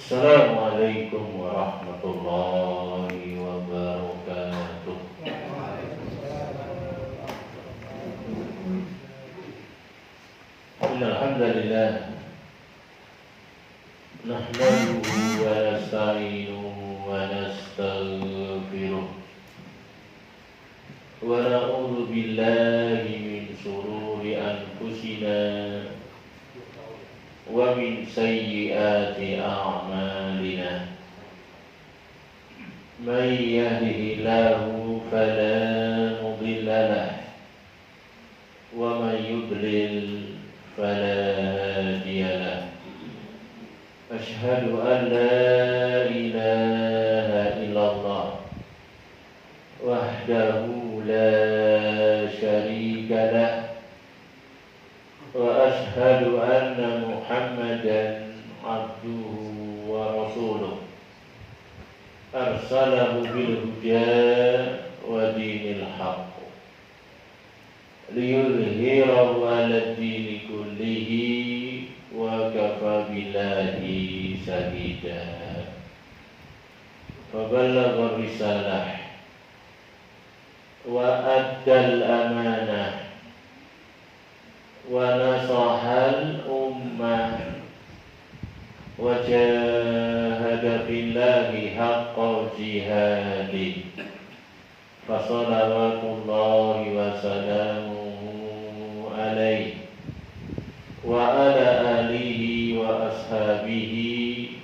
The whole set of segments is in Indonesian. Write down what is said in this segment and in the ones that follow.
Assalamualaikum warahmatullahi wabarakatuh. Alhamdulillah nahmaduhu wa nasta'inuhu wa nastaghfiruh wa na'udzu billahi min shururi anfusina wa min sayyiati a'malina. Man yahdihillahu fala mudilla lahu wa man yudlil fala hadiya lahu. Asyhadu an la ilaha illallah wahdahu la syarika lahu wa ashhadu anna Muhammadan abduhu wa rasuluh arsalahu bil huda wa dinil haqq liyudhhirahu 'ala ad-dini kullihi wa kafa billahi shahida. Faballagha risalah wa addal amanah wa nasahal ummah wa jahada billahi haqqa jihadih. Fassalawatullahi wa salamuhu alaihi wa ala alihi wa ashabihi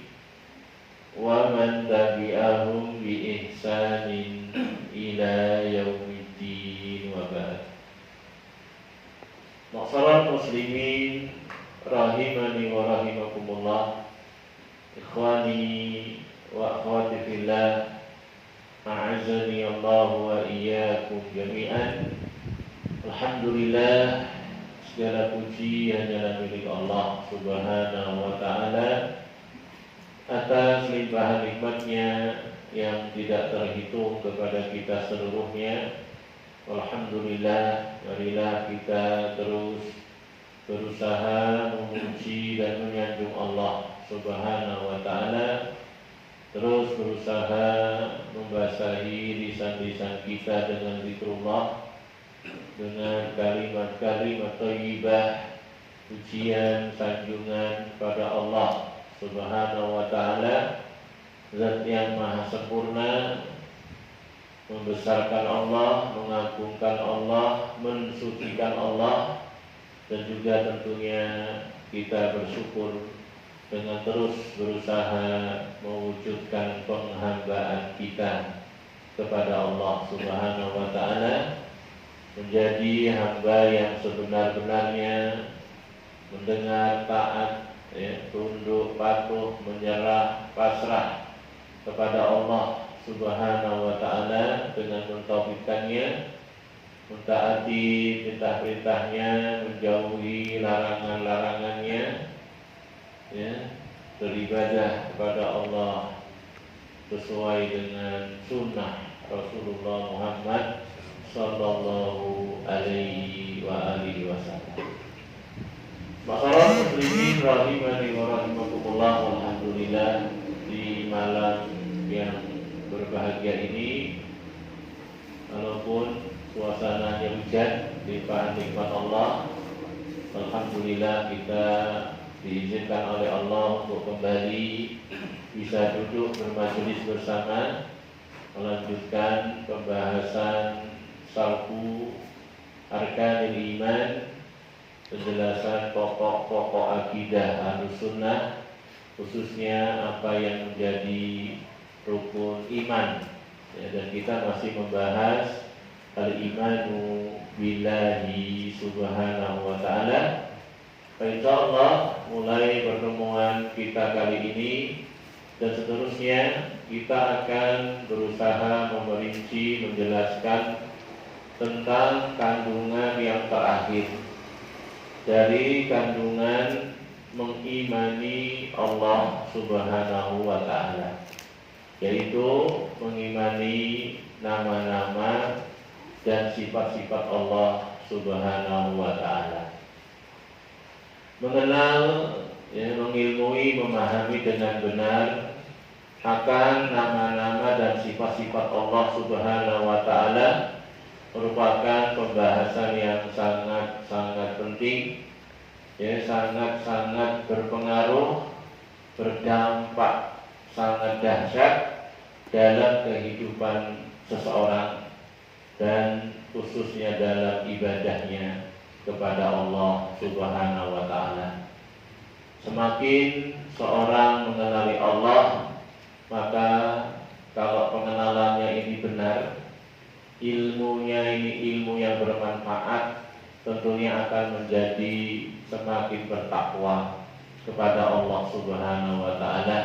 wa man tabi'ahum bi ihsanin ila yaumiddin wa ba'd. Ma'asyiral muslimin rahimani wa rahimakumullah, ikhwani wa akhwati fillah, a'azzani Allah wa iyyakum jami'an. Alhamdulillah, segala puji hanyalah milik Allah Subhanahu wa ta'ala atas limpahan nikmatnya yang tidak terhitung kepada kita seluruhnya. Alhamdulillah, marilah kita terus berusaha memuji dan menyanjung Allah Subhanahu wa ta'ala, terus berusaha membasahi lisan-lisan kita dengan zikrullah, dengan kalimat-kalimat thayyibah, pujian, sanjungan pada Allah Subhanahu wa ta'ala, Zat yang maha sempurna, membesarkan Allah, mengagungkan Allah, mensucikan Allah, dan juga tentunya kita bersyukur dengan terus berusaha mewujudkan penghambaan kita kepada Allah Subhanahu wa ta'ala, menjadi hamba yang sebenar-benarnya mendengar, taat, tunduk, patuh, menyerah, pasrah kepada Allah Subhanahu wa ta'ala dengan mentauhidkannya, mentaati perintah-perintahnya, menjauhi larangan-larangannya, beribadah kepada Allah sesuai dengan sunnah Rasulullah Muhammad sallallahu alaihi wa alihi wasallam. Ma'asyiral muslimin rahimani wa rahimakumullah, alhamdulillah, di malam yang berbahagia ini, walaupun suasananya hujan, limpahan nikmat Allah, alhamdulillah kita diizinkan oleh Allah untuk kembali bisa duduk bermajelis bersama, melanjutkan pembahasan Syarhu Arkanil Iman, penjelasan pokok-pokok akidah Ahlussunnah, khususnya apa yang menjadi rukun iman. Dan kita masih membahas al-imanu billahi subhanahu wa ta'ala. Insyaallah mulai pertemuan kita kali ini dan seterusnya kita akan berusaha memerinci, menjelaskan tentang kandungan yang terakhir dari kandungan mengimani Allah Subhanahu wa ta'ala, yaitu mengimani nama-nama dan sifat-sifat Allah Subhanahu wa ta'ala. Mengenal mengilmui, memahami dengan benar akan nama-nama dan sifat-sifat Allah Subhanahu wa Ta'ala merupakan pembahasan yang sangat-sangat penting, sangat-sangat berpengaruh, berdampak sangat dahsyat dalam kehidupan seseorang dan khususnya dalam ibadahnya kepada Allah Subhanahu wa Ta'ala. Semakin seorang mengenali Allah, maka kalau pengenalannya ini benar, ilmunya ini ilmu yang bermanfaat, tentunya akan menjadi semakin bertakwa kepada Allah Subhanahu wa Ta'ala,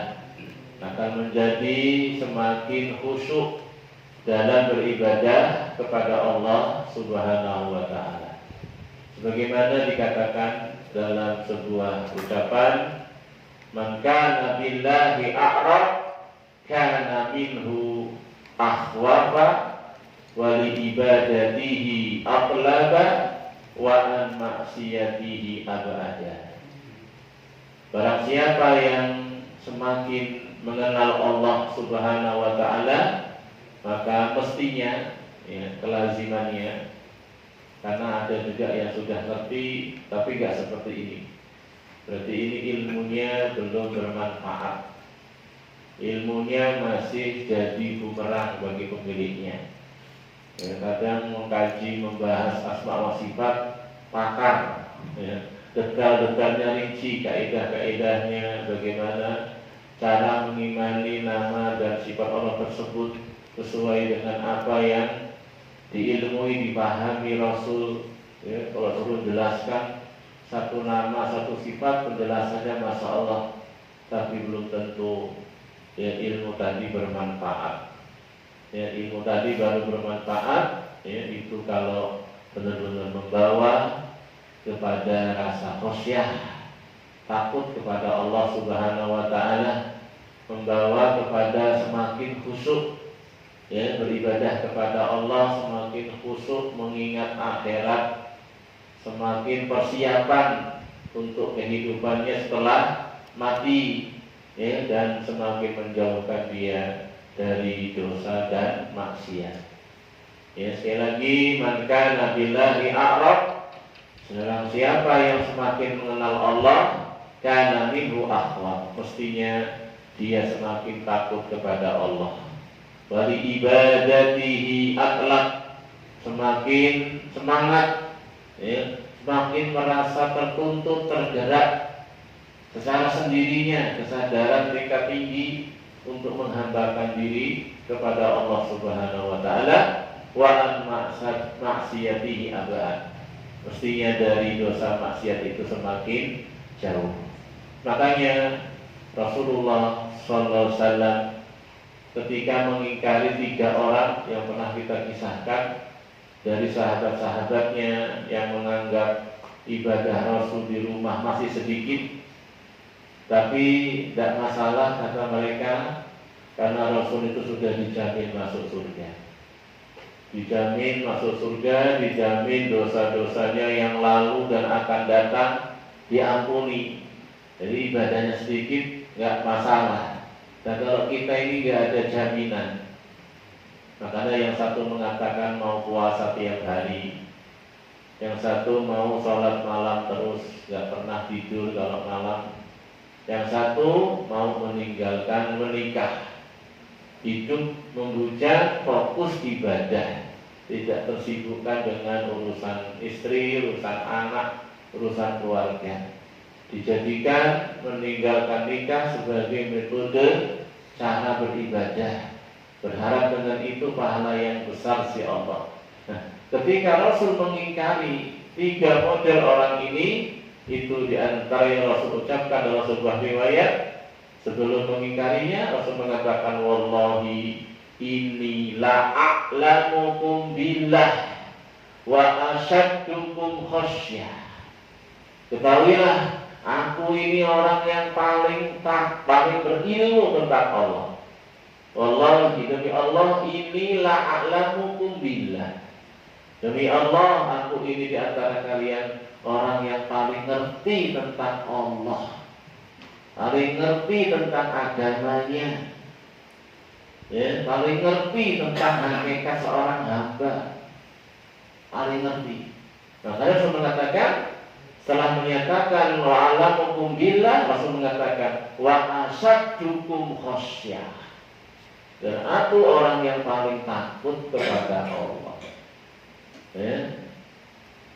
akan menjadi semakin khusyuk dalam beribadah kepada Allah Subhanahu wa Ta'ala. Sebagaimana dikatakan dalam sebuah ucapan, man kana billahi a'rab kana minhu akhwafa wa li ibadatihi aqlaba wa an maksiyatihi abada. Barang siapa yang semakin mengenal Allah Subhanahu wa Ta'ala, maka mestinya kelazimannya, karena ada juga yang sudah ngerti tapi gak seperti ini, berarti ini ilmunya belum bermanfaat, ilmunya masih jadi bumerang bagi pemiliknya. Kadang mengkaji, membahas asma wa sifat, pakar, detail-detailnya rinci, kaidah-kaidahnya, bagaimana cara mengimani nama dan sifat Allah tersebut sesuai dengan apa yang diilmui, dipahami Rasul. Kalau suruh jelaskan satu nama, satu sifat, penjelasannya Masya Allah, tapi belum tentu ilmu tadi bermanfaat. Ilmu tadi baru bermanfaat itu kalau benar-benar membawa kepada rasa khosyah, takut kepada Allah Subhanahu wa Ta'ala, membawa kepada semakin khusyuk beribadah kepada Allah, semakin khusyuk mengingat akhirat, semakin persiapan untuk kehidupannya setelah mati, dan semakin menjauhkan dia dari dosa dan maksiat. Sekali lagi, man kana billahi a'rab, sedang siapa yang semakin mengenal Allah, kana minhu akhwaf, mestinya dia semakin takut kepada Allah. Wali ibadatihi atlaq, semakin semangat, semakin merasa tertuntut, tergerak secara sendirinya, kesadaran tingkat tinggi untuk menghambakan diri kepada Allah Subhanahu wa Ta'ala, wa an maksiyatihi abad, mestinya dari dosa maksiat itu semakin jauh. Makanya Rasulullah sallallahu alaihi wasallam ketika mengingkari 3 orang yang pernah kita kisahkan dari sahabat-sahabatnya yang menganggap ibadah Rasul di rumah masih sedikit, tapi tidak masalah kata mereka, karena Rasul itu sudah dijamin masuk surga. Dijamin masuk surga, dijamin dosa-dosanya yang lalu dan akan datang diampuni. Jadi ibadahnya sedikit nggak masalah. Dan kalau kita ini nggak ada jaminan, makanya yang satu mengatakan mau puasa tiap hari, yang satu mau sholat malam terus, nggak pernah tidur kalau malam, yang satu mau meninggalkan menikah, hidup membujang, fokus ibadah, tidak tersibukkan dengan urusan istri, urusan anak, urusan keluarga. Dijadikan meninggalkan nikah sebagai metode cara beribadah, berharap dengan itu pahala yang besar si Allah. Nah, ketika Rasul mengingkari 3 model orang ini, itu diantara yang Rasul ucapkan dalam sebuah riwayat. Sebelum mengingkarinya, Rasul mengatakan, wallahi inni la'a'lamukum billah wa asyaddukum khasyah. Ketahuilah, aku ini orang yang paling berilmu tentang Allah. Wallahi, demi Allah, ini la'a'lamukum billah. Demi Allah, aku ini di antara kalian orang yang paling ngerti tentang Allah. paling ngerti tentang agamanya, ya, paling ngerti tentang hakikat seorang hamba, paling ngerti. Makanya Rasul mengatakan, setelah menyatakan wa'alamukum billah, Rasul mengatakan wa asyaddukum khasyah, dan aku orang yang paling takut kepada Allah. Ya.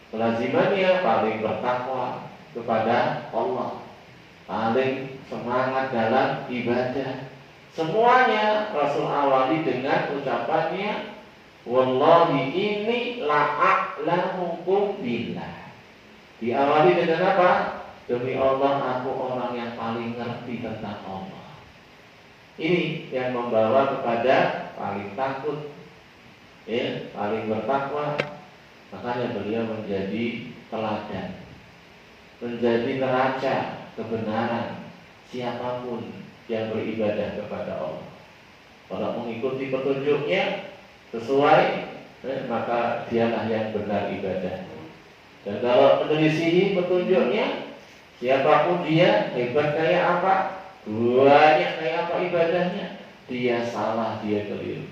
Kelazimannya paling bertakwa kepada Allah, paling semangat dalam ibadah. Semuanya Rasul awali dengan ucapannya, wallahi inni la'a'lamukum billah. Diawali dengan apa? Demi Allah, aku orang yang paling ngerti tentang Allah. Ini yang membawa kepada paling takut, ya, paling bertakwa. Makanya beliau menjadi teladan, menjadi neraca kebenaran siapapun yang beribadah kepada Allah. Kalau mengikuti petunjuknya sesuai, maka dialah yang benar ibadah. Dan kalau menyelisihi petunjuknya, siapapun dia, hebat kayak apa, banyak kayak apa ibadahnya, dia salah, dia keliru.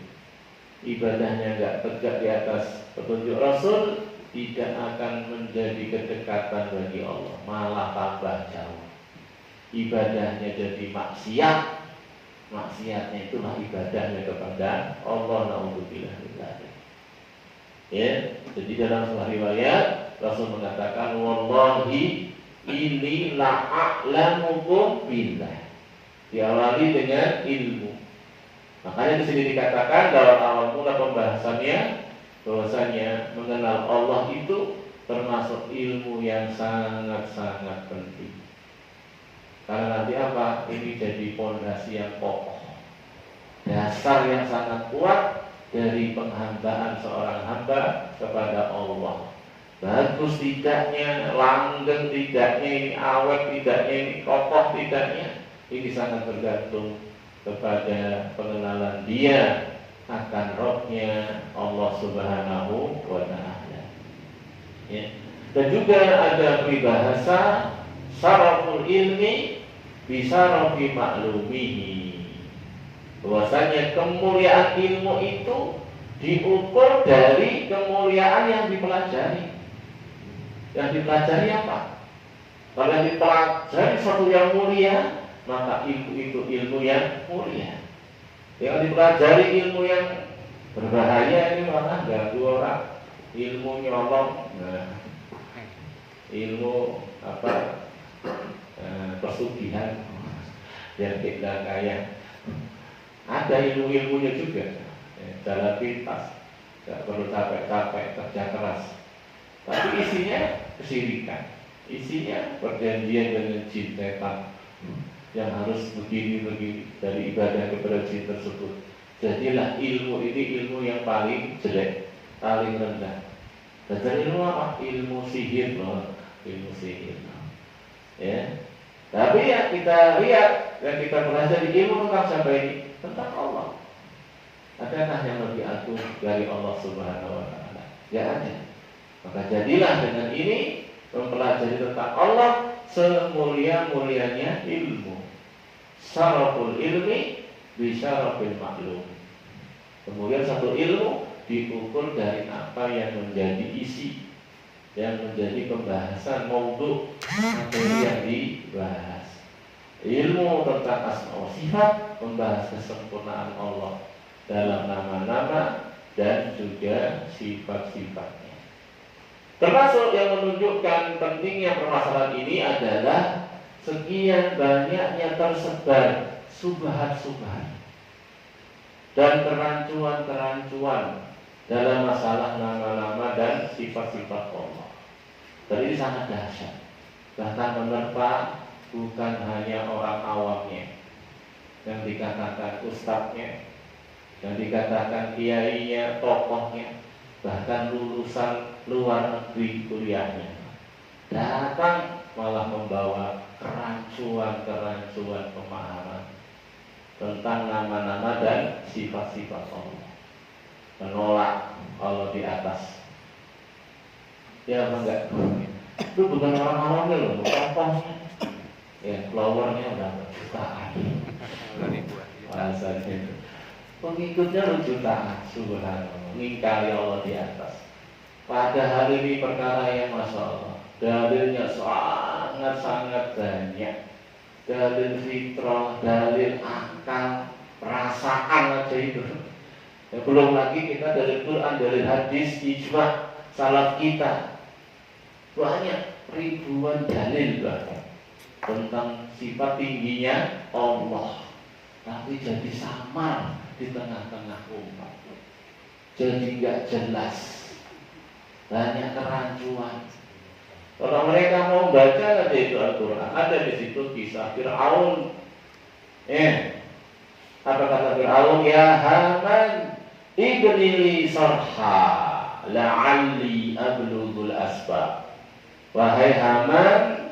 Ibadahnya enggak tegak di atas petunjuk Rasul, tidak akan menjadi kedekatan bagi Allah, malah tambah jauh. Ibadahnya jadi maksiat, maksiatnya itulah ibadahnya kepada Allah. Na'udzubillah. Ya, jadi dalam sebuah riwayat Rasul mengatakan, wallahi inni la'a'lamukum billah. Diawali dengan ilmu. Makanya di sini dikatakan dalam awal mula pembahasannya, bahwasanya mengenal Allah itu termasuk ilmu yang sangat-sangat penting. Karena nanti apa? Ini jadi fondasi yang kokoh, dasar yang sangat kuat dari penghambaan seorang hamba kepada Allah. Bagus tidaknya, langgeng tidaknya, ini awet tidaknya, ini kokoh tidaknya, ini sangat bergantung kepada pengenalan dia akan Rabb-nya Allah Subhanahu wa ta'ala. Ya. Dan juga ada peribahasa syaraful ilmi bisarafi ma'lumihi, bahwasanya kemuliaan ilmu itu diukur dari kemuliaan yang dipelajari. Yang dipelajari apa? Kalau yang dipelajari sesuatu yang mulia, maka ilmu itu ilmu yang mulia. Yang dipelajari ilmu yang berbahaya, ini malah ganggu orang, ilmu nyolong, ilmu apa, pesugihan, yang kita kaya. Ada ilmu-ilmunya juga, jalan pintas, tidak perlu capek-capek, kerja keras. Tapi isinya kesyirikan, isinya perjanjian dengan jin setan yang harus begini-begini dari ibadah kepada jin tersebut. Jadilah ilmu ini ilmu yang paling jelek, paling rendah. Dan ilmu apa? Ilmu sihir loh, ilmu sihir. Ya. Tapi yang kita lihat, yang kita pelajari ilmu tentang siapa ini? Tentang Allah. Adakah yang lebih agung dari Allah Subhanahu wa ta'ala? Tidak ada. Maka jadilah dengan ini mempelajari tentang Allah semulia-mulianya ilmu. Syaraful ilmi bisyarafil maklum. Kemudian satu ilmu diukur dari apa yang menjadi isi, yang menjadi pembahasan maudhu materi yang dibahas. Ilmu tentang asma wa sifat membahas kesempurnaan Allah dalam nama-nama dan juga sifat-sifatnya. Termasuk yang menunjukkan pentingnya permasalahan ini adalah sekian banyaknya tersebar subhat-subhat dan kerancuan-kerancuan dalam masalah nama-nama dan sifat-sifat Allah. Dan ini sangat dahsyat, bahkan menerpa bukan hanya orang awamnya, yang dikatakan ustadznya, yang dikatakan kiainya, tokohnya, bahkan lulusan luar negeri kuliahnya, datang malah membawa kerancuan-kerancuan pemahaman tentang nama-nama dan sifat-sifat Allah, menolak Allah di atas. Ya apa enggak? Itu bukan orang awamnya loh, tokohnya. ya followernya udah jutaan. Bahasanya itu. Pengikutnya jutaan, subhanallah. Ngingkari Allah di atas. Padahal ini perkara yang Masya Allah, dalilnya sangat-sangat banyak. Dalil fitrah, dalil akal, perasaan aja itu. Ya, belum lagi kita dari Quran, dari hadis, ijma, salaf kita. Banyak ribuan dalil bahkan tentang sifat tingginya Allah. Tapi jadi samar di tengah-tengah umat. Jadi nggak jelas. Banyak kerancuan. Kalau mereka mau baca aja itu Al-Quran, ada di situ kisah Fir'aun. Apa kata Fir'aun? Ya Haman, ibni li sarha, la'alli ablughul asbab. Wahai Haman,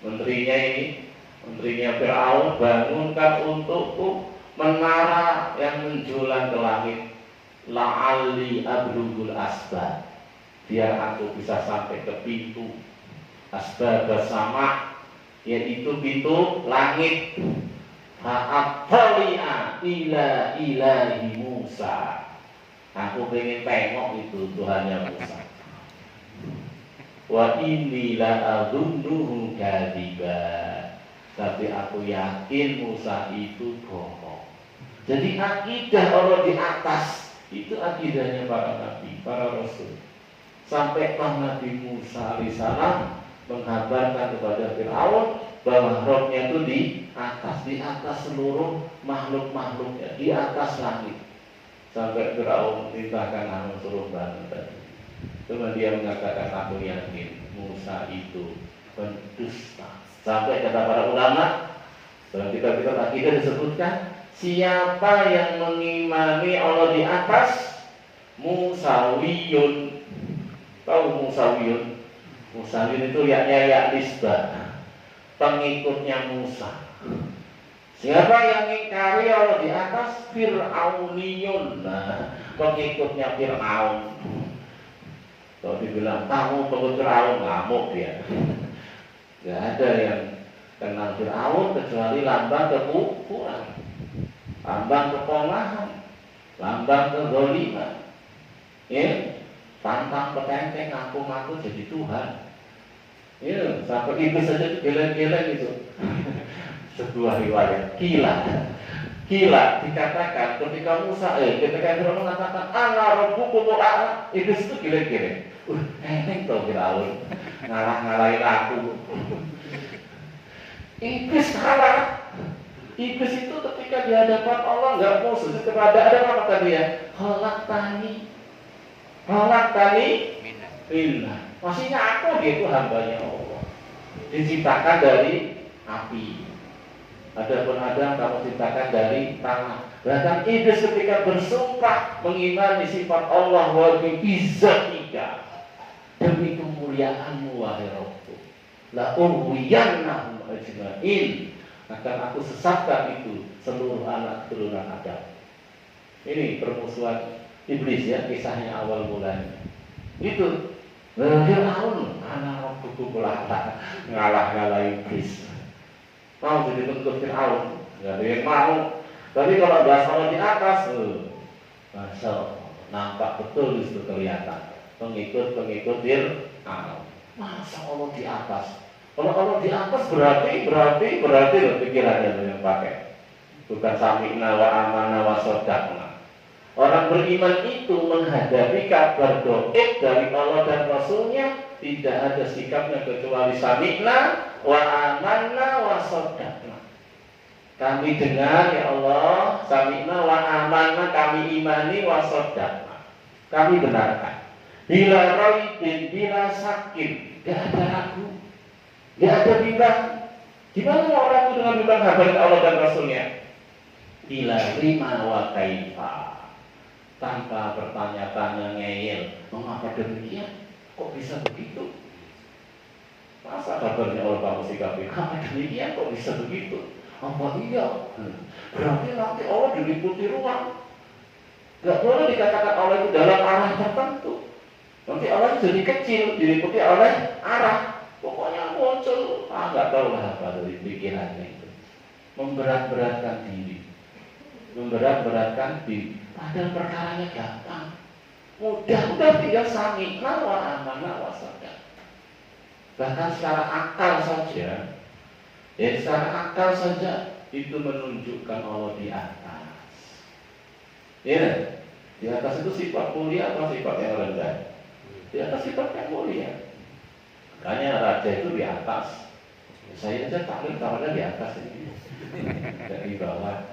menterinya Fir'aun, bangunkan untukku menara yang menjulang ke langit. La'alli ablughul asbab, biar aku bisa sampai ke pintu asbab sama, yaitu pintu langit. Fa'attali'a ila ilahi Musa, aku pengen tengok itu Tuhannya Musa. Wa inni la'adunnuhu kadziba, tapi aku yakin Musa itu bohong. Jadi akidah Allah di atas itu akidahnya para nabi, para rasul. Sampai Nabi Musa alaihissalam menghabarkan kepada Fir'aun bahwa Rabb-nya itu di atas seluruh makhluk-makhluknya, di atas langit. Sampai Fir'aun perintahkan Anu suruh bangun tadi. Cuma dia mengatakan, aku yakin Musa itu pendusta. Sampai kata para ulama, dalam kitab-kitab akidah disebutkan, siapa yang mengimani Allah di atas, Musawiyun. Tahu Musawiyun? Musawiyun itu ya nisbah, pengikutnya Musa. Siapa yang mengingkari Allah di atas, Fir'auniyun, pengikutnya Fir'aun. Kalau dibilang kamu pengikut Fir'aun, ngamuk dia. Gak ada yang kenal Fir'aun kecuali lambang kekufuran, lambang kepongahan, lambang kezaliman. Pantang petenteng, ngaku-ngaku jadi Tuhan. Sampai itu saja geleng-geleng itu. Sebuah riwayat gila dikatakan ketika ketika Fir'aun mengatakan ana rabbukum a'la, itu geleng-geleng. Eneng tau Fir'aun ngalah-ngalahin aku. Iblis kalah. Iblis itu ketika di hadapan Allah nggak mau sujud kepada Adam, apa kata dia? Khalaqtani minna. Maksudnya aku, dia itu hambanya Allah, diciptakan dari api. Adapun Adam kamu ciptakan dari tanah. Bahkan Iblis ketika bersumpah mengimani sifat Allah, wa bi izzatika, demi kemuliaanmu wahai Rabbku, la ughwiyannahum ajma'in, akan aku sesatkan itu seluruh anak keturunan Adam. Ini permusuhan Iblis ya, kisahnya awal mulanya. Itu Fir'aun, anak rabbukum a'la, ngalah-ngalah Iblis. Mau jadi bentuk Fir'aun, nggak ada yang mau. Tapi kalau bahasa Allah di atas, Masya Allah, nampak betul di situ kelihatan pengikut Fir'aun. Masya Allah di atas. Kalau Allah di atas berarti loh pikirannya yang pakai. Bukan sami'na wa amanna wa sodaqna. Orang beriman itu menghadapi kabar gaib dari Allah dan Rasulnya tidak ada sikapnya kecuali sami'na wa amanna wa sodaqna. Kami dengar ya Allah, sami'na wa amanna, kami imani wa sodaqna, kami benarkan. Bila raibin, bila sakit, gak ada ragu, gak ada bimbang. Gimana orang itu dengan bimbang kabar Allah dan Rasulnya? Bila rima wa kaifa, tanpa bertanya-tanya ngeyel, mengapa demikian? Kok bisa begitu? Masa kabarnya Allah kamu sikapi? Kenapa demikian? Kok bisa begitu? Apa iya? Berarti nanti Allah diliputi ruang. Gak boleh dikatakan Allah itu dalam arah tertentu. Nanti Allah jadi kecil, diliputi oleh arah. Pokoknya muncul, nggak tahu lah apa dari pikirannya itu. Memberat-beratkan diri. Memberat-beratkan diri. Padahal perkaranya gampang. Mudah tinggal sami, nawa aman, nawa sadar. Bahkan secara akal saja, ya secara akal saja itu menunjukkan Allah di atas. Ya, di atas itu sifat mulia atau sifat yang rendah? Di atas sifat yang mulia. Makanya raja itu di atas. Saya aja taklim tawarnya di atas ini, dari bawah.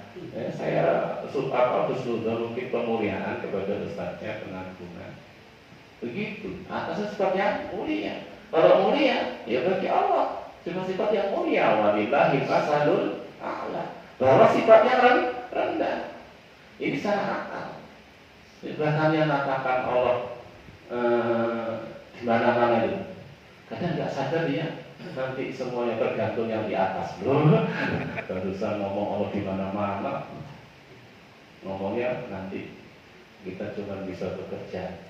Saya bersyukur mungkin pemuliaan kepada ustaznya, pengagungan. Begitu. Atasnya sifat yang mulia. Kalau mulia, ya bagi Allah cuma sifat yang mulia. Walillahi masalul a'la. Bahwa sifat yang rendah. Ini secara akal. Bahkan yang mengatakan Allah di mana-mana itu. Kadang nggak sadar dia nanti semuanya tergantung yang di atas. Loh, barusan ngomong Allah di mana-mana. Ngomongnya nanti kita cuma bisa bekerja,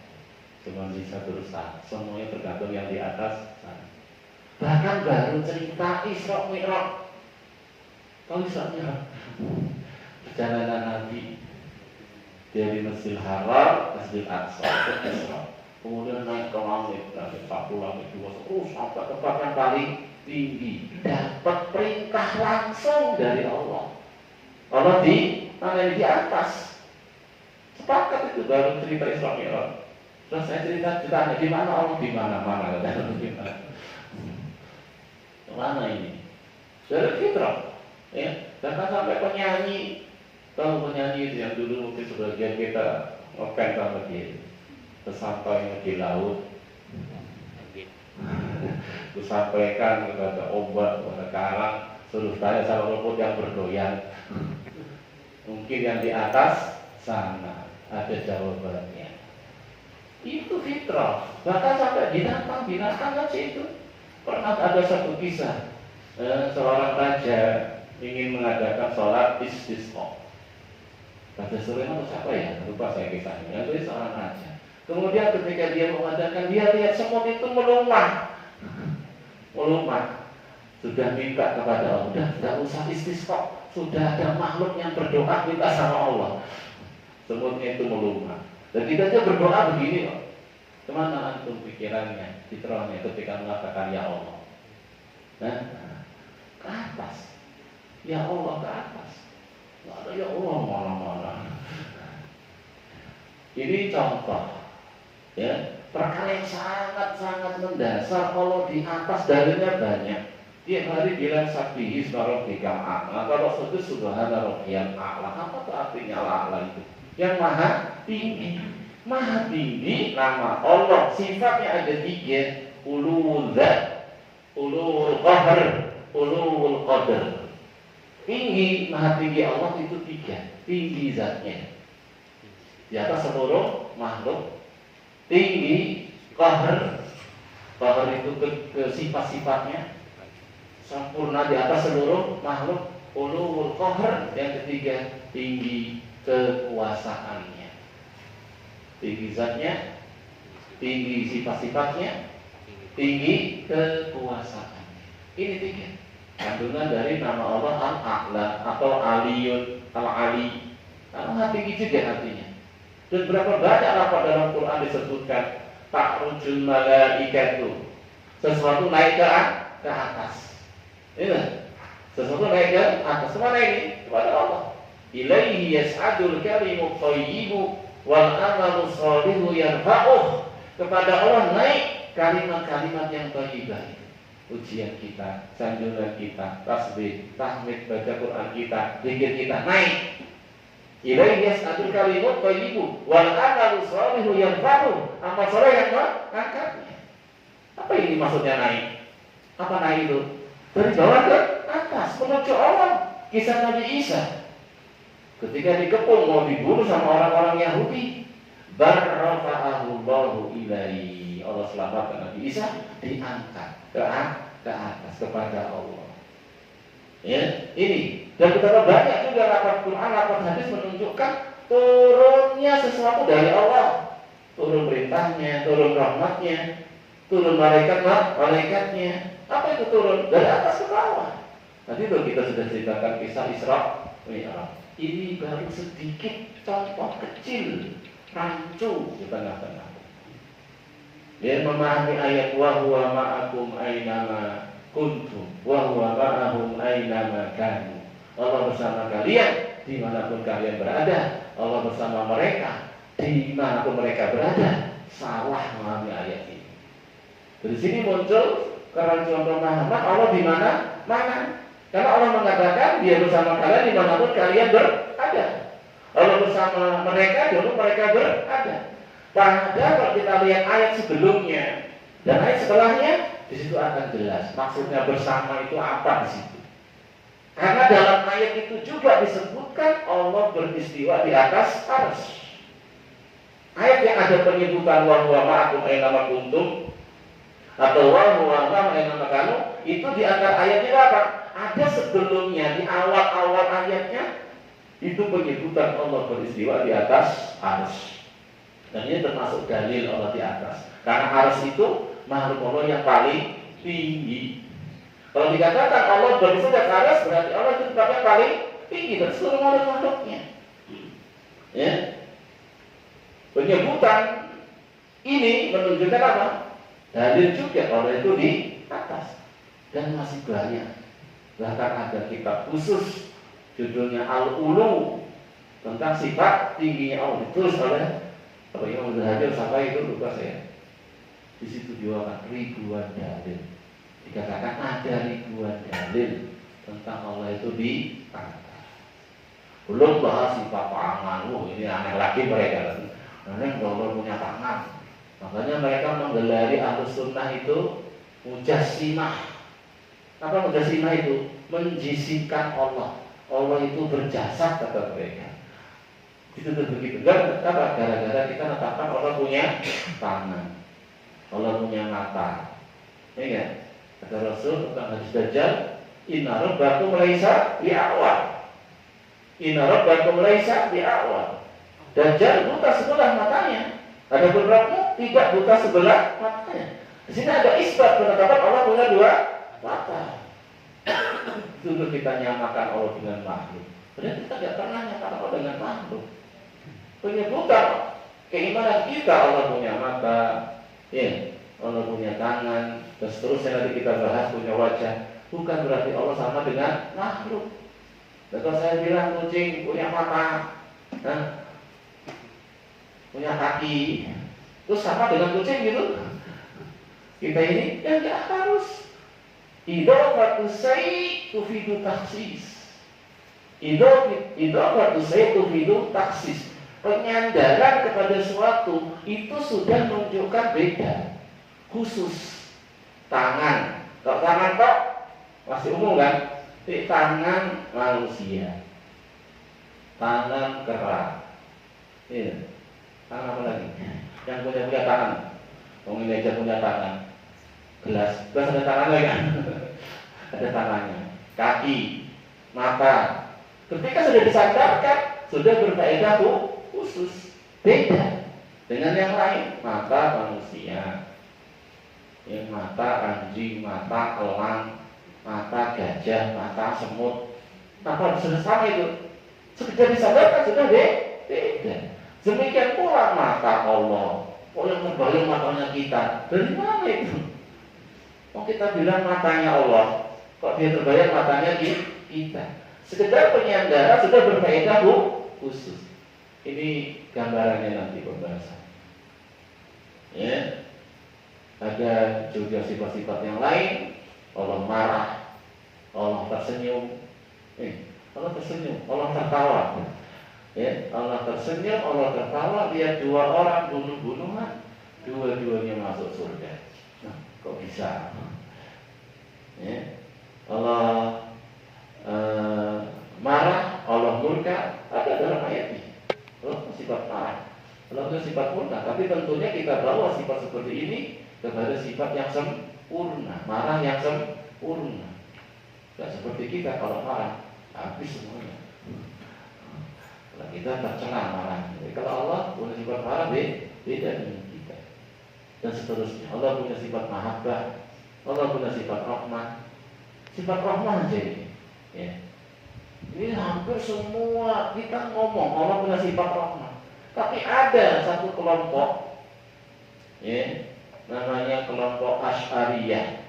cuma bisa berusaha. Semuanya tergantung yang di atas. Bahkan baru cerita Isra Mi'raj. Tahu Isra Mi'raj? Perjalanan Nabi dari Masjidil Haram ke Masjidil Aqsa ke Isra. Kemudian naik ke langit, langit 1, langit 2, sampai tempat yang paling tinggi. Dapat perintah langsung dari Allah. Allah di atas. Sepakat itu baru cerita Isra Mi'raj. Terus saya ceritanya di mana Allah, di mana-mana. Kemana ini? Dari fitrah. Ya, bahkan sampai penyanyi, tahu penyanyi itu yang dulu mungkin sebagian kita ngefans sama dia. Tersampainya di laut, disampaikan kepada ombak, kepada karang, suruh tanya sama rumput yang bergoyang. Mungkin yang di atas sana ada jawabannya. Itu fitrah. Bahkan sampai binatang aja itu. Pernah ada satu kisah, seorang raja ingin mengadakan sholat istisqa. Raja Sulaiman atau siapa ya? Lupa saya kisahnya. Itu seorang raja. Kemudian ketika dia mengadakan, dia lihat semut itu melumah. Sudah minta kepada Allah, udah tidak usah istisqa, sudah ada makhluk yang berdoa minta sama Allah. Semutnya itu melumah. Dan kita aja berdoa begini loh. Kemana antum pikirannya, fitrahnya ketika mengatakan ya Allah? Nah, ke atas. Ya Allah ke atas. Nggak ada ya Allah mana-mana. Ini contoh. Ya, perkara yang sangat-sangat mendasar. Kalau di atas dalilnya banyak. Tiap hari bilang sabbihi isma rabbikal a'la. Kalau sebut subhana rabbiyal a'la. Apa tuh artinya a'la itu? Yang maha tinggi. Maha tinggi nama Allah. Sifatnya ada 3. Ulul zat, ulul qahr, ulul qadar. Tinggi, maha tinggi Allah itu 3. Tinggi zatnya di atas seluruh makhluk. Tinggi qahr itu ke sifat-sifatnya sempurna di atas seluruh makhluk. Ulul qahr yang ketiga, tinggi kekuasaannya, tinggi zatnya, tinggi sifat-sifatnya, tinggi kekuasaannya. Ini 3 kandungan dari nama Allah Al-A'la atau Aliyun, Al-Ali. Maha tinggi juga artinya. Dan berapa banyak apa dalam Quran disebutkan ta'rujul malaikatu, sesuatu naik ke atas. Ini sesuatu naik ke atas. Kemana ini? Kepada Allah. Ilaihi yas'adul kalimut thayyibu wal amalu shalihu yarfa'uh. Kepada Allah naik kalimat-kalimat yang thayyibah itu. Ujian kita, sanjungan kita, tasbih, tahmid, baca Quran kita, zikir kita naik. Ilaihi yas'adul kalimut thayyibu wal amalu shalihu yarfa'uh. Amal saleh yang mengangkatnya. Apa ini maksudnya naik? Apa naik itu? Dari bawah ke atas menuju Allah. Kisah Nabi Isa ketika dikepung mau dibunuh sama orang-orang Yahudi, barrafa'ahu Allahu ilaihi. Allah selamatkan Nabi Isa, diangkat ke atas kepada Allah. Ya, ini. Dan betapa banyak juga lafaz Quran, lafaz hadis menunjukkan turunnya sesuatu dari Allah. Turun perintahnya, turun rahmatnya. turun malaikatnya. Apa itu turun? Dari atas ke bawah. Tadi itu kita sudah ceritakan kisah Isra Mi'raj. Ini baru sedikit contoh kecil, rancu di tengah-tengah. Dia memahami ayat wa huwa ma'akum aynama kuntum wa huwa ma'ahum aynama kanu. Allah bersama kalian dimanapun kalian berada. Allah bersama mereka dimanapun mereka berada. Salah memahami ayat ini. Dari sini muncul kerancuan pemahaman Allah di mana? Karena Allah mengatakan dia bersama kalian dimanapun kalian berada. Allah bersama mereka dulu mereka berada. Padahal kalau kita lihat ayat sebelumnya dan ayat setelahnya, di situ akan jelas maksudnya bersama itu apa di situ. Karena dalam ayat itu juga disebutkan Allah beristiwa di atas arsy. Ayat yang ada penyebutan wa huwa ma'akum aynama kuntum atau wa huwa ma'akum aynama kanu, itu di antara ayatnya apa? Ada sebelumnya di awal-awal ayatnya itu penyebutan Allah beristiwa di atas arsy. Dan ini termasuk dalil Allah di atas. Karena arsy itu makhluk Allah yang paling tinggi. Kalau dikatakan Allah beristiwa di atas arsy, berarti Allah itu tempatnya paling tinggi dari seluruh makhluk-makhluknya. Ya. Penyebutan ini menunjukkan apa? Dalil juga Allah itu di atas. Dan masih banyak. Bahkan ada kitab khusus judulnya Al-Ulu tentang sifat tingginya Allah, ditulis oleh Imam Zahadir sampai itu lupa saya. Di situ juga ribuan dalil. Dikatakan ada ribuan dalil tentang Allah itu di atas. Belum bahas sifat tangan. Ini aneh lagi mereka. Karena Allah punya tangan. Makanya mereka menggelari Ahlus Sunnah itu mujassimah. Apa mujassimah itu? Menjisimkan Allah. Allah itu berjasad kata mereka. Itu begitu. Kenapa? Gara-gara kita menetapkan Allah punya tangan, Allah punya mata. Ya, kata Rasul tentang hadis Dajjal, inna rabbakum laisa bi'awar. Inna rabbakum laisa bi'awar. Dajjal buta sebelah matanya. Ada beberapa tidak buta sebelah matanya. Di sini ada isbat penetapan Allah punya dua mata. Itu kita nyamakan Allah dengan makhluk. Berarti kita tidak pernah nyamakan Allah dengan makhluk. Penyebutan keimanan kita Allah punya mata, ya, Allah punya tangan, dan seterusnya nanti kita bahas punya wajah. Bukan berarti Allah sama dengan makhluk. Dan kalau saya bilang kucing punya mata, punya kaki, terus sama dengan kucing gitu. Kita ini yang tidak harus. Idhofatu syai' tufidu taksis. Idhofatu syai' tufidu taksis. Penyandaran kepada suatu itu sudah menunjukkan beda, khusus. Tangan, kalau tangan kok masih umum kan? Tangan manusia, tangan kera, ya. Tangan apa lagi? Yang punya tangan, orang Indonesia punya tangan, gelas ada tangannya kan? Ada tangannya, kaki, mata. Ketika sudah disandarkan, sudah berfaedah khusus, beda dengan yang lain. Mata manusia, yang mata anjing, mata elang, mata gajah, mata semut, apa sudah sama itu? Sudah disadarkan sudah beda. Demikian pula mata Allah. Oh yang membayang matanya kita, dari mana itu? Oh kita bilang matanya Allah, kok dia terbayang matanya kita? Sekedar penyandara sudah berfaedah khusus. Ini gambarannya nanti pembahasan. Ya, ada juga sifat-sifat yang lain. Allah marah, Allah tersenyum. Allah tersenyum, Allah tertawa. Ya, Allah tersenyum, Allah tertawa. Lihat dua orang bunuh-bunuhan, dua-duanya masuk surga. Nah, kok bisa? Ya, Allah marah, Allah murka. Ada dalam ayatnya. Allah sifat marah, Allah itu sifat murka. Tapi tentunya kita bawa sifat seperti ini kepada sifat yang sempurna, marah yang sempurna. Tidak seperti kita kalau marah habis semuanya. Kalau kita tercela marah. Jadi kalau Allah punya sifat marah beda dengan kita. dan seterusnya. Allah punya sifat mahabbah, Allah punya sifat rahmah. Sifat rahmah aja ini. Ya. Ini hampir semua kita ngomong Allah punya sifat rahmah. Tapi ada satu kelompok, ya, namanya kelompok Asy'ariyah,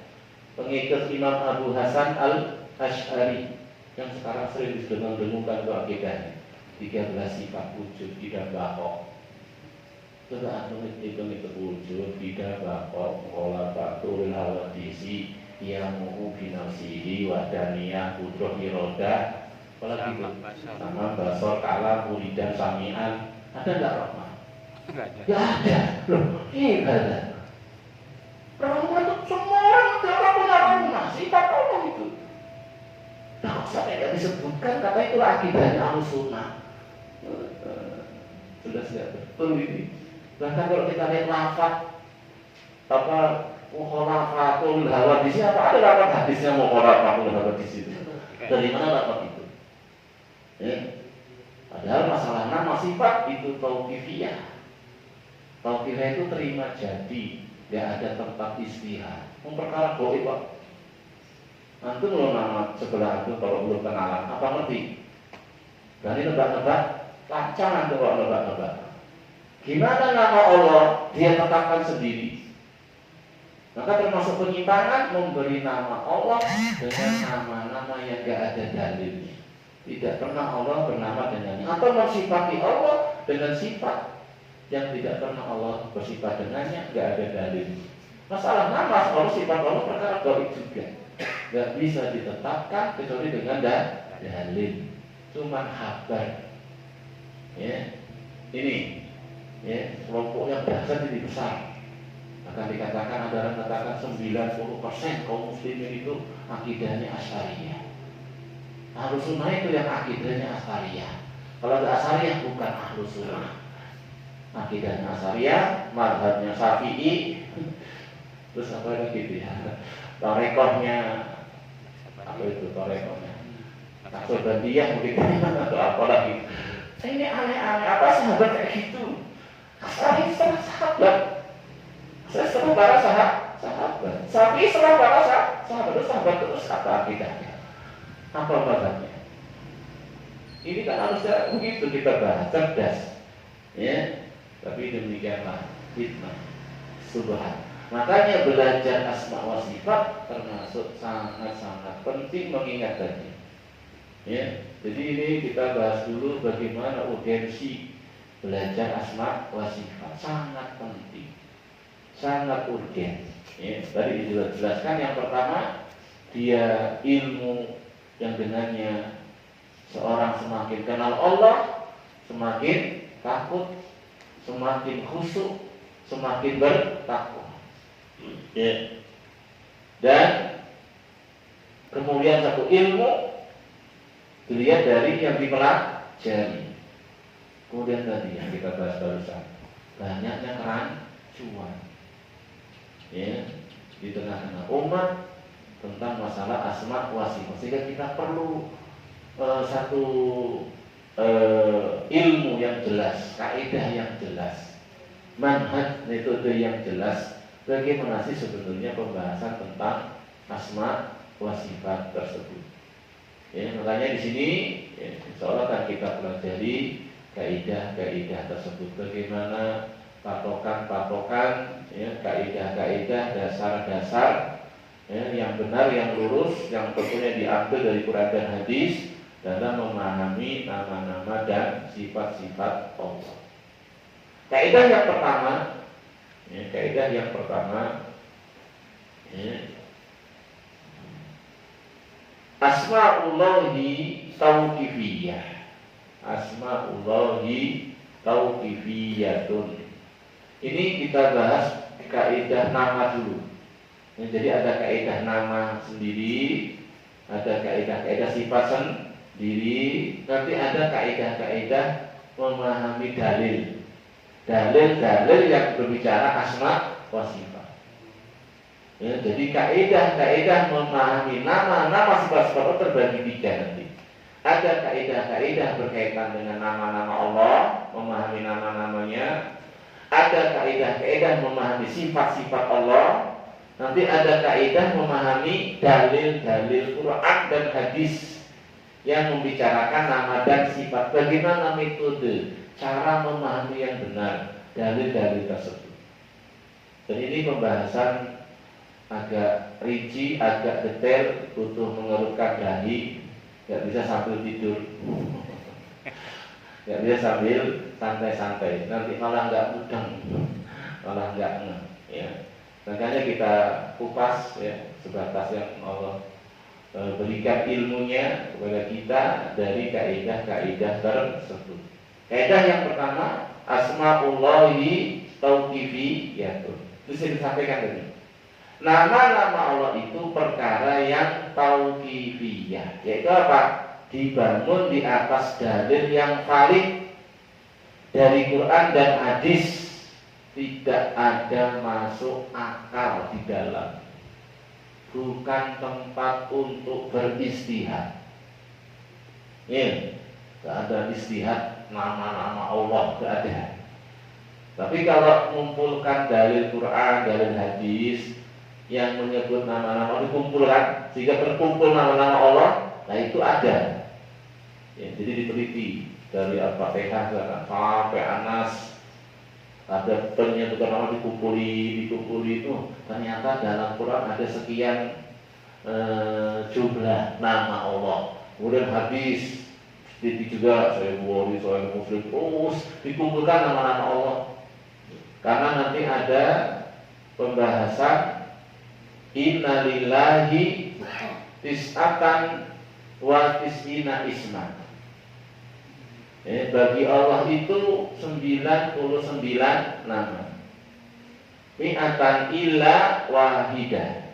pengikut Imam Abu Hasan al-Asy'ari, yang sekarang sering didengung-dengungkan ke akidahnya. 13 sifat wujud, tidak bakok. Coba antum hitung itu wujud, tidak bakok, olah batul hawadisi, yamuhu binafsihi, wadaniyah, kudroh irodah, apalagi itu sama basor, kalam, mulidan, sami'an. Ada enggak rahmah? Enggak ada. Ya ada. Loh, ini ada. Rahmah itu semua orang punya rahmah, sifat Allah itu. Nah, sampai tidak disebutkan, kata itulah akidahnya Ahlussunnah. Sudah tidak betul ini. Bahkan kalau kita lihat lafaz apa mukhalafatul hawadis, apa ada lafaz hadisnya mukhalafatul hawadis itu? Dari mana lafaz itu? Ya. Padahal masalah nama sifat itu tauqifiyah. Tauqifiyah itu terima jadi, tidak ada tempat istihad. Memperkara gaib, Pak. Antum lo nama sebelah antum kalau belum kenalan, apa ngerti? Berani nebak-nebak, lancang antum kalau nebak-nebak. Gimana nama Allah dia tetapkan sendiri? Maka termasuk penyimpangan memberi nama Allah dengan nama-nama yang tidak ada dalilnya. Tidak pernah Allah bernama dengannya, atau mensifati Allah dengan sifat yang tidak pernah Allah bersifat dengannya, tidak ada dalil. Masalah nama Allah, sifat Allah perkara gaib juga, tidak bisa ditetapkan kecuali dengan dalil. Cuman kabar. Ya, ini, ya, kelompok yang dahsyat ini besar. Akan dikatakan, ada yang katakan 90% kaum muslimin itu akidahnya Asy'ariyah. Ahlussunnah itu yang akidahnya Asy'ariyah. Kalau ada Asy'ariyah bukan Ahlussunnah. Akidahnya Asy'ariyah, mazhabnya Syafi'i. Terus apa lagi gitu ya? Tarekohnya apa itu tarekohnya? Naqsabandiyah mungkin atau apa lagi? Ini aneh-aneh, apa sahabat kayak gitu? Asy'ari setelah sahabat. Saya setelah para sahabat. Syafi'i setelah para sahabat terus apa akidahnya? Apa mazhabnya? Ini kan harusnya begitu kita bahas, cerdas, ya. Tapi demikianlah fitnah, subhan. Makanya belajar asma wa sifat termasuk sangat-sangat penting mengingat tadi. Ya, jadi ini kita bahas dulu bagaimana urgensi belajar asma wa sifat, sangat penting, sangat urgen. Ya, tadi dijelaskan yang pertama dia ilmu yang dengannya seorang semakin kenal Allah, semakin takut, semakin khusyuk, semakin bertakwa. Ya. Dan kemudian satu ilmu dilihat dari yang dipelajari. Kemudian tadi yang kita bahas barusan, banyaknya kerancuan, ya, di tengah-tengah umat tentang masalah asma wa sifat, sehingga kita perlu satu ilmu yang jelas, kaidah yang jelas, manhaj metode yang jelas. Bagaimana sih sebetulnya pembahasan tentang asma wa sifat tersebut? Ya, makanya di sini ya, insya Allah akan kita pelajari kaidah-kaidah tersebut. Bagaimana patokan-patokan, ya, kaidah-kaidah, dasar-dasar, ya, yang benar, yang lurus, yang tentunya diambil dari Quran dan hadis dalam memahami nama-nama dan sifat-sifat Allah. Kaidah yang pertama, ya, ya, Asma'ullahi tauqifiyah. Asma'ullahi tauqifiyatun. Ini kita bahas kaidah nama dulu. Ya, jadi ada kaidah nama sendiri, ada kaidah-kaidah sifat sendiri, nanti ada kaidah-kaidah memahami dalil. Dalil-dalil yang berbicara asma wa sifat. Ya, jadi kaidah-kaidah memahami nama-nama sifat-sifat terbagi tiga nanti. Ada kaidah-kaidah berkaitan dengan nama-nama Allah, memahami nama-namanya. Ada kaidah-kaidah memahami sifat-sifat Allah, nanti ada kaidah memahami dalil-dalil Quran dan hadis yang membicarakan nama dan sifat. Bagaimana metode cara memahami yang benar dalil-dalil tersebut. Dan ini pembahasan agak rinci, agak detail, butuh mengerutkan dahi, nggak bisa sambil tidur. Nggak bisa sambil santai-santai, nanti malah nggak mudeng, malah nggak ngeh. Ya. Makanya kita kupas ya sebatas yang Allah berikan ilmunya kepada kita dari kaidah-kaidah tersebut. Kaidah yang pertama, asmaullahi tauqifiyatun. Itu saya disampaikan tadi. Nama-nama Allah itu perkara yang tauqifiyah, yaitu apa? Dibangun di atas dalil yang valid dari Quran dan hadis, tidak ada masuk akal di dalam, bukan tempat untuk beristihad. Ya, tidak ada istihad nama-nama Allah, tidak ada. Tapi kalau mengumpulkan dalil Quran, dalil hadis yang menyebut nama-nama dikumpulkan sehingga terkumpul nama-nama Allah, nah itu ada. Ya, jadi diteliti dari Al-Fatihah sampai Anas, ada penyebutan nama dikumpuli itu ternyata dalam Quran ada sekian jumlah nama Allah. Kemudian hadis diteliti juga, saya Bukhari, saya Muslim, terus dikumpulkan nama-nama Allah. Karena nanti ada pembahasan innalillahi tis'atan wa tis'ina isman. Bagi Allah itu 99 nama. Mi'atan illa wahidah.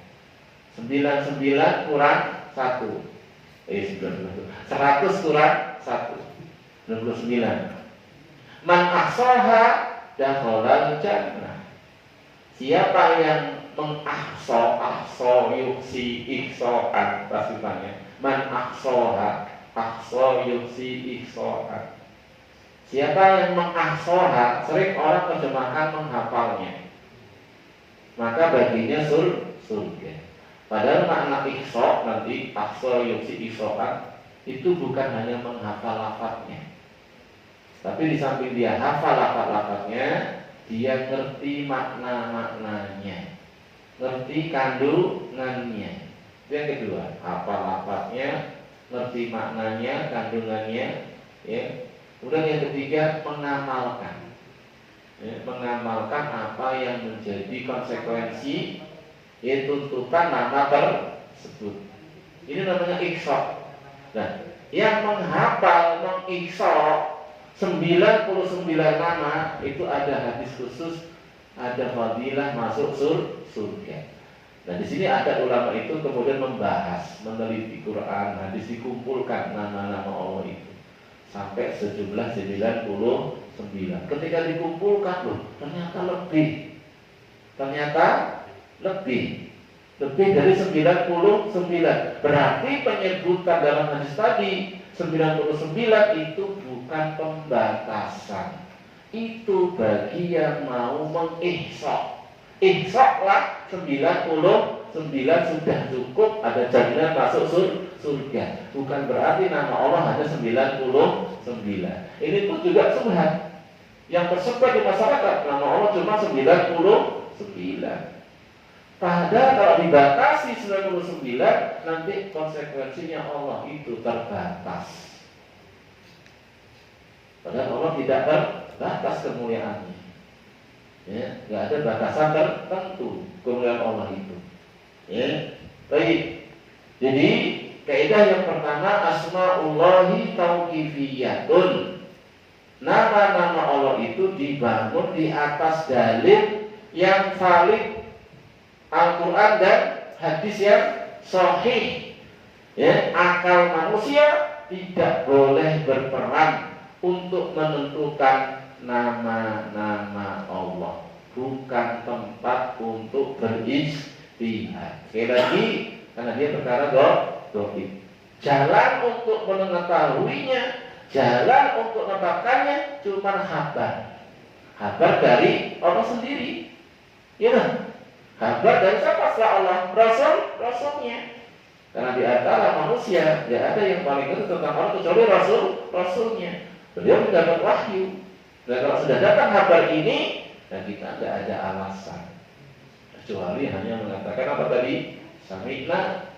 99 kurang 1. 100 kurang 1. 99. Man ahsaha dakhalal jannah. Siapa yang ahsa yuksi ihsa'an, tafsirnya. Man ahsaha yuksi ihsa'an. Siapa yang mengahsoha, sering orang terjemahkan menghafalnya, maka baginya surga. Padahal makna ihso nanti ahso yuksi ihsoan itu bukan hanya menghafal lafadznya, tapi di samping dia hafal lafadz-lafadznya, dia ngerti makna-maknanya, ngerti kandungannya. Itu yang kedua, hafal lafadznya, ngerti maknanya, kandungannya, ya. Kemudian yang ketiga, mengamalkan, ya, mengamalkan apa yang menjadi konsekuensi, yaitu tuntutan nama tersebut. Ini namanya ihsa. Nah, yang menghafal, mengihsa 99 nama itu ada hadis khusus, ada fadilah masuk surga. Nah, di sini ada ulama itu kemudian membahas, meneliti Quran, hadis, dikumpulkan nama-nama Allah itu sampai sejumlah 99. Ketika dikumpulkan, loh, ternyata lebih dari 99. Berarti penyebutan dalam hadis tadi 99 itu bukan pembatasan. Itu bagi yang mau mengihsa. Ihsa'lah 99 sudah cukup, ada jaminan masuk surga. Bukan berarti nama Allah hanya 99. Ini pun juga subhan yang tersebar di masyarakat, nama Allah cuma 99. Padahal kalau dibatasi 99, nanti konsekuensinya Allah itu terbatas. Padahal Allah tidak terbatas kemuliaannya. Ya, nggak ada batasan tertentu kemuliaan Allah itu. Ya, baik. Jadi kaidah yang pertama, asmaullahi tauqifiyatun. Nama-nama Allah itu dibangun di atas dalil yang valid, Al-Quran dan hadis yang sahih. Ya, akal manusia tidak boleh berperan untuk menentukan nama-nama Allah. Bukan tempat untuk beristihad. Sekali lagi, karena dia perkara gaib. Jalan untuk mengetahuinya, jalan untuk menetapkannya cuma khabar. Kabar dari Allah sendiri. Ya, kabar dari siapa setelah Allah? Rasulnya. Karena di antara manusia tidak ada yang paling ngerti tentang Allah kecuali Rasulnya. Beliau mendapat wahyu. Dan kalau sudah datang kabar ini, dan kita tidak ada alasan kecuali hanya mengatakan apa tadi? Sami'na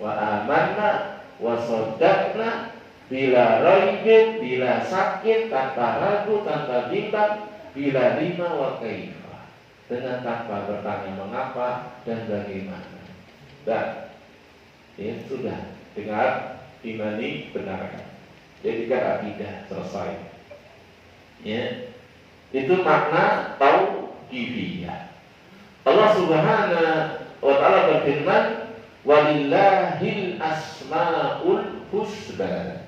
wa amanna wa saddaqna bila raibin, bila sakit, tanpa ragu, tanpa bimbang, bila lima wa kaifa, dengan tanpa bertanya mengapa dan bagaimana. Dan ya sudah, dengar, imani, benarkan. Jadikan akidah, selesai. Ya, itu makna tauqifiyah. Allah Subhanahu wa ta'ala berfirman, walillahil asmaul husna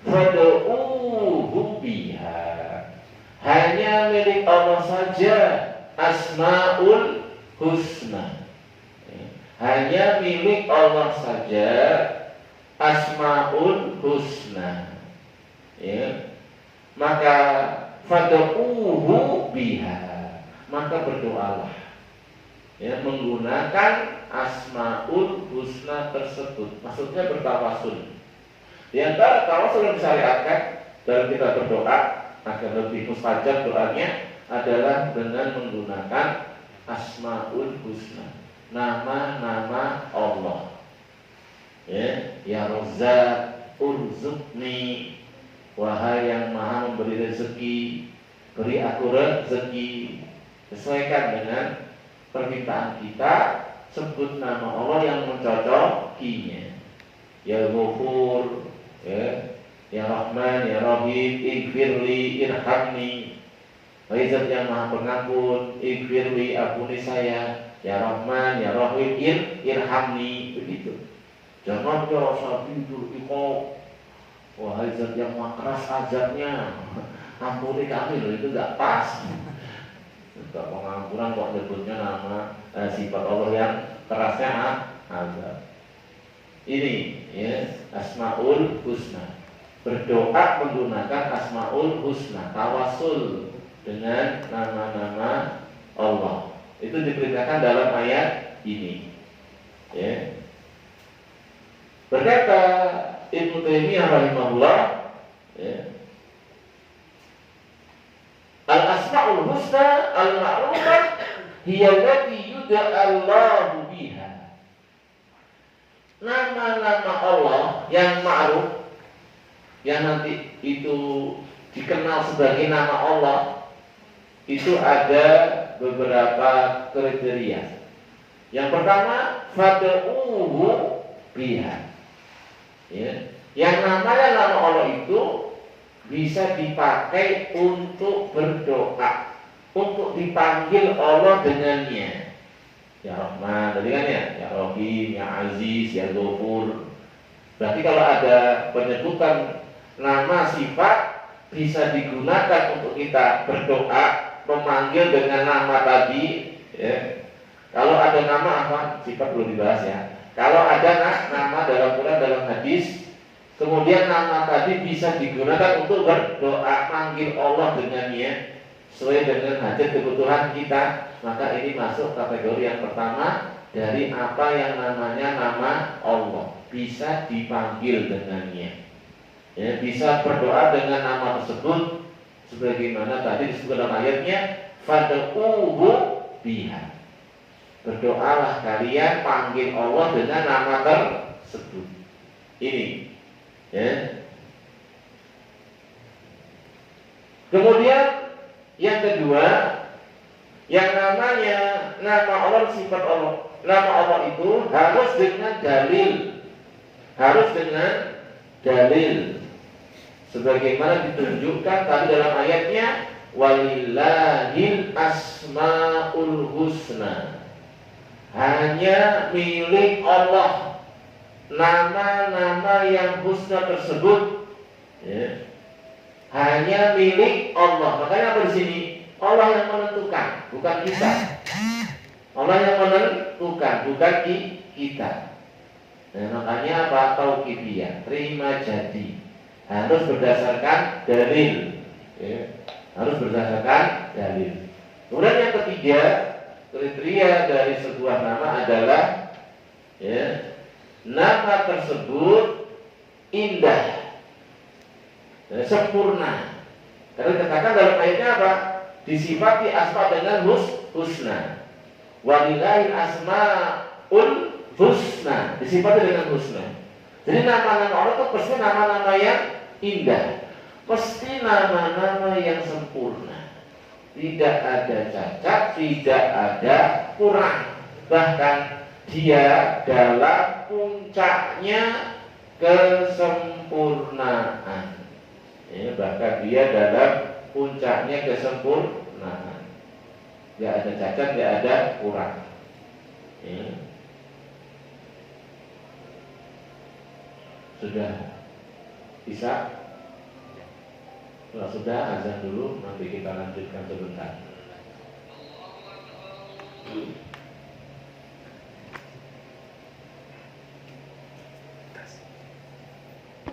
fad'uuhu biha. Hanya milik Allah saja asmaul husna. Hanya milik Allah saja asmaul husna. Ya. Maka fad'uuhu biha. Maka berdoalah. Ya, menggunakan asmaul husna tersebut. Maksudnya bertawasul. Di antara tawasul yang disyariatkan dalam kita berdoa agar lebih mustajab doanya adalah dengan menggunakan asmaul husna, nama-nama Allah. Ya Razzaq urzuqni, wahai yang maha memberi rezeki, beri aku rezeki. Sesuaikan dengan permintaan kita, sebut nama Allah yang mencocokinya. Ya Ghafur, ya Rahman, ya Rahim, ighfirli, irhamni. Wahai Zat yang maha pengampun, ighfirli, ampuni saya. Ya Rahman, ya Rahim, irhamni. Begitu. Jangan ya sabidul iqab, wahai Zat yang maha keras azabnya, ampuni kami. Loh, itu gak pas. Gak pengampunan kok nyebutnya nama sifat Allah yang kerasnya azab. Ini ya asmaul husna. Berdoa menggunakan asmaul husna, tawasul dengan nama-nama Allah. Itu diperintahkan dalam ayat ini. Ya. Berkata Ibnu Taimiyah rahimahullah, ya, al-asma'ul husna al-ma'rufah hiya allati yud'allahu biha. Nama-nama Allah yang ma'ruf, yang nanti itu dikenal sebagai nama Allah, itu ada beberapa kriteria. Yang pertama, fad'uuhu biha. Ya. Yang namanya nama Allah itu bisa dipakai untuk berdoa, untuk dipanggil Allah dengannya. Ya Rahman, tadi kan ya Rahim, ya Aziz, ya Ghafur. Berarti kalau ada penyebutan nama sifat bisa digunakan untuk kita berdoa, memanggil dengan nama tadi. Ya. Kalau ada nama apa? Sifat belum dibahas ya. Kalau ada nama dalam Quran, dalam hadis, kemudian nama tadi bisa digunakan untuk berdoa, manggil Allah dengannya sesuai dengan hajat kebutuhan kita, maka ini masuk kategori yang pertama dari apa yang namanya nama Allah, bisa dipanggil dengannya. Ya, bisa berdoa dengan nama tersebut sebagaimana tadi disebut dalam ayatnya, fad'uuhu biha. Berdoalah kalian, panggil Allah dengan nama tersebut. Ini. Ya. Kemudian yang kedua, yang namanya nama Allah, sifat Allah, nama Allah itu harus dengan dalil, harus dengan dalil, sebagaimana ditunjukkan tadi dalam ayatnya, walillahil asmaul husna. Hanya milik Allah nama-nama yang husna tersebut, ya, hanya milik Allah. Makanya apa di sini? Allah yang menentukan, bukan kita. Allah yang menentukan, bukan kita. Nah, makanya apa? Tauqifiyah, terima jadi. Harus berdasarkan dalil, ya. Harus berdasarkan dalil. Kemudian yang ketiga, kriteria dari sebuah nama adalah ya, nama tersebut indah, sempurna. Karena dikatakan dalam ayatnya apa? Disifati asma dengan husna. Walillahil asmaul husna, disifati dengan husna. Jadi nama-nama Allah itu pasti nama-nama yang indah, pasti nama-nama yang sempurna. Tidak ada cacat, tidak ada kurang. Bahkan dia dalam puncaknya kesempurnaan. Ya, bahkan dia dalam puncaknya kesempurnaan. Tidak ada cacat, tidak ada kurang. Ya. Sudah bisa? Kalau sudah, azan dulu, nanti kita lanjutkan sebentar.